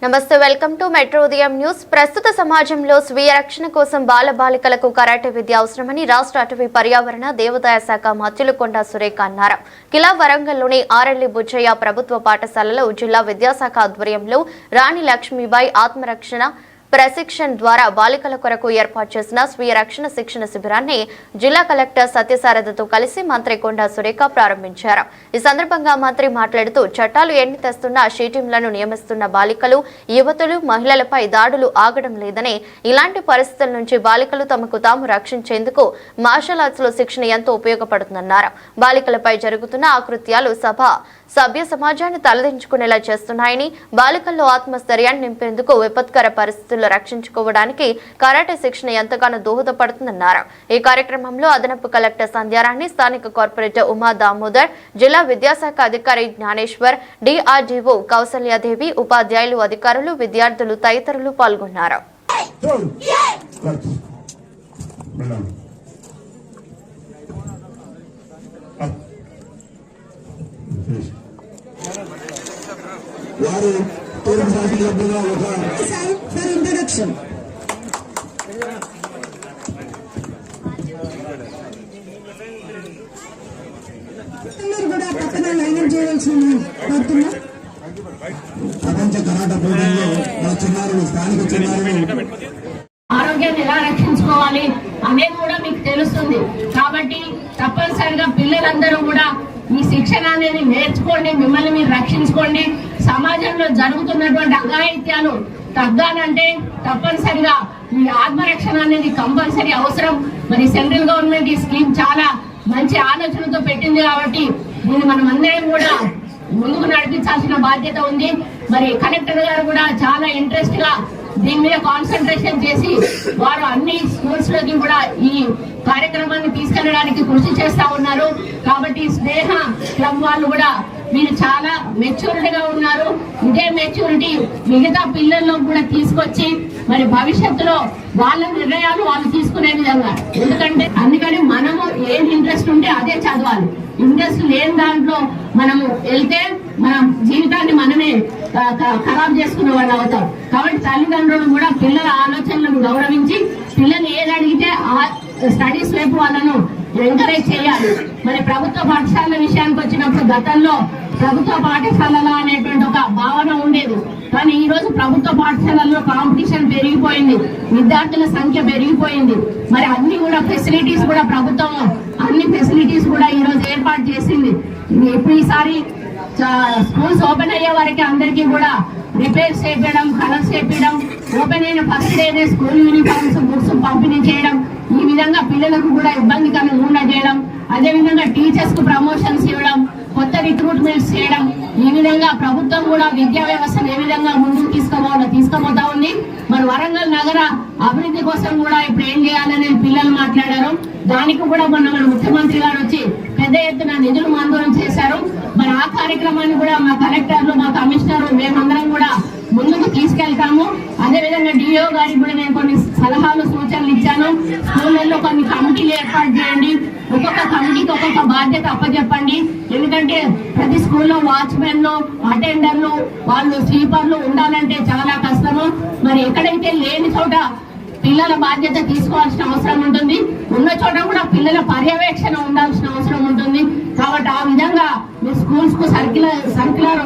నమస్తే, welcome to metro ఉదయం news. ప్రస్తుత సమాజంలో స్వీయ రక్షణ కోసం బాలబాలికలకు కరాటే విద్య అవసరమని రాష్ట్ర అటవీ పర్యావరణ దేవాదాయ శాఖ మంత్రులు కొండా సురేఖ అన్నారు. కిలా వరంగల్లోని ఆర్ఎల్ఈ బుచ్చయ్య ప్రభుత్వ పాఠశాలలో జిల్లా విద్యాశాఖ ఆధ్వర్యంలో రాణి లక్ష్మీబాయి ఆత్మరక్షణ ప్రశిక్షణ ద్వారా బాలికల కొరకు ఏర్పాటు చేసిన స్వీయ రక్షణ శిక్షణ శిబిరాన్ని జిల్లా కలెక్టర్ సత్యసారథతో కలిసి మంత్రి కొండా సురేఖ ప్రారంభించారు. ఈ సందర్భంగా మంత్రి మాట్లాడుతూ చట్టాలు ఎన్ని తెస్తున్నా షీటింలను నియమిస్తున్న బాలికలు, యువతులు, మహిళలపై దాడులు ఆగడం లేదని, ఇలాంటి పరిస్థితుల నుంచి బాలికలు తమకు తాము రక్షించేందుకు మార్షల్ ఆర్ట్స్ లో శిక్షణ ఎంతో ఉపయోగపడుతుందన్నారు. బాలికలపై జరుగుతున్న ఆకృత్యాలు సభ్య సమాజాన్ని తలదించుకునేలా చేస్తున్నాయని, బాలికల్లో ఆత్మస్థైర్యాన్ని నింపేందుకు విపత్కర పరిస్థితుల్లో రక్షించుకోవడానికి కరాటే శిక్షణ ఎంతగానో దోహదపడుతుందన్నారు. ఈ కార్యక్రమంలో అదనపు కలెక్టర్ సంధ్యారాణి, స్థానిక కార్పొరేటర్ ఉమా దామోదర్, జిల్లా విద్యాశాఖ అధికారి జ్ఞానేశ్వర్, డిఆర్డీఓ కౌసల్యాదేవి, ఉపాధ్యాయులు, అధికారులు, విద్యార్థులు తదితరులు పాల్గొన్నారు. ఇంట్రడక్షన్ కూడా పక్కన లైన్ చేయవలసిన కోరుతున్నా. ప్రపంచ కరాటే పోటీల్లో మన చిన్నారులు, స్థానిక చిన్నారులు ఆరోగ్యాన్ని ఎలా రక్షించుకోవాలి అనేది కూడా మీకు తెలుస్తుంది. కాబట్టి తప్పనిసరిగా పిల్లలందరూ కూడా ఈ శిక్షణ అనేది నేర్చుకోండి, మిమ్మల్ని మీరు రక్షించుకోండి. సమాజంలో జరుగుతున్నటువంటి అఘాయిత్యాలు తగ్గాలంటే తప్పనిసరిగా ఈ ఆత్మరక్షణ అనేది కంపల్సరీ అవసరం. మరి సెంట్రల్ గవర్నమెంట్ ఈ స్కీమ్ చాలా మంచి ఆలోచనతో పెట్టింది కాబట్టి దీన్ని మనం అందరం కూడా ముందుకు నడిపించాల్సిన బాధ్యత ఉంది. మరి కలెక్టర్ గారు కూడా చాలా ఇంట్రెస్ట్ గా దీని మీద కాన్సన్ట్రేషన్ చేసి వారు అన్ని స్కూల్స్ లోకి కూడా ఈ కార్యక్రమాన్ని తీసుకెళ్లడానికి కృషి చేస్తా ఉన్నారు. కాబట్టి స్నేహ క్లబ్ వాళ్ళు కూడా మీరు చాలా మెచ్యూరిటీగా ఉన్నారు. ఇదే మెచ్యూరిటీ మిగతా పిల్లల్లో కూడా తీసుకొచ్చి మరి భవిష్యత్తులో వాళ్ళ నిర్ణయాలు వాళ్ళు తీసుకునే విధంగా, ఎందుకంటే అందుకని మనము ఏది ఇంట్రెస్ట్ ఉంటే అదే చదవాలి. ఇంట్రెస్ట్ లేని దాంట్లో మనము వెళ్తే మన జీవితాన్ని మనమే ఖరాబ్ చేసుకునే వాళ్ళు అవుతాం. కాబట్టి తల్లిదండ్రులు కూడా పిల్లల ఆలోచనలను గౌరవించి పిల్లలు ఏది అడిగితే ఆ స్టడీస్ వైపు వాళ్ళను ఎంకరేజ్ చేయాలి. మరి ప్రభుత్వ పాఠశాలల విషయానికి వచ్చినప్పుడు గతంలో ప్రభుత్వ పాఠశాలల అనేటువంటి ఒక భావన ఉండేది. కానీ ఈ రోజు ప్రభుత్వ పాఠశాలల్లో కాంపిటీషన్ పెరిగిపోయింది, విద్యార్థుల సంఖ్య పెరిగిపోయింది. మరి అన్ని కూడా ఫెసిలిటీస్ కూడా ప్రభుత్వం అన్ని ఫెసిలిటీస్ కూడా ఈ రోజు ఏర్పాటు చేసింది. ఇప్పుడు ఈసారి స్కూల్స్ ఓపెన్ అయ్యే వారికి అందరికీ కూడా రిపేర్స్ చేయించడం, కలర్స్ చేయించడం, ఓపెన్ అయిన ఫస్ట్ డేనే స్కూల్ యూనిఫామ్స్, బుక్స్ పంపిణీ చేయడం, ఈ విధంగా పిల్లలకు కూడా ఇబ్బందికరంగా చేయడం, అదేవిధంగా టీచర్స్ కు ప్రమోషన్స్ ఇవ్వడం, కొత్త రిక్రూట్మెంట్స్ చేయడం, ఈ విధంగా ప్రభుత్వం కూడా విద్యా వ్యవస్థను ఏ విధంగా ముందుకు తీసుకుపోతా ఉంది. మన వరంగల్ నగర అభివృద్ధి కోసం కూడా ఇప్పుడు ఏం చేయాలని పిల్లలు మాట్లాడారు. దానికి కూడా మన ముఖ్యమంత్రి గారు వచ్చి పెద్ద ఎత్తున నిధులు మంజూరు చేశారు. మరి ఆ కార్యక్రమాన్ని కూడా మా కలెక్టర్లు, మా కమిషనర్, మేమందరం కూడా ముందుకు తీసుకెళ్తాము. అదేవిధంగా డిఓ గారికి కూడా నేను కొన్ని సలహాలు, సూచనలు ఇచ్చాను. స్కూళ్ళల్లో కొన్ని కమిటీలు ఏర్పాటు చేయండి, ఒక్కొక్క కమిటీకి ఒక్కొక్క బాధ్యత అప్పచెప్పండి. ఎందుకంటే ప్రతి స్కూల్లో వాచ్మెన్లు, అటెండర్లు, వాళ్ళు స్వీపర్లు ఉండాలంటే చాలా కష్టము. మరి ఎక్కడైతే లేని చోట పిల్లల బాధ్యత తీసుకోవాల్సిన అవసరం ఉంటుంది, ఉన్న చోట కూడా పిల్లల పర్యవేక్షణ ఉండాల్సిన అవసరం ఉంటుంది. కాబట్టి ఆ విధంగా మీ స్కూల్స్ కు సర్క్యులర్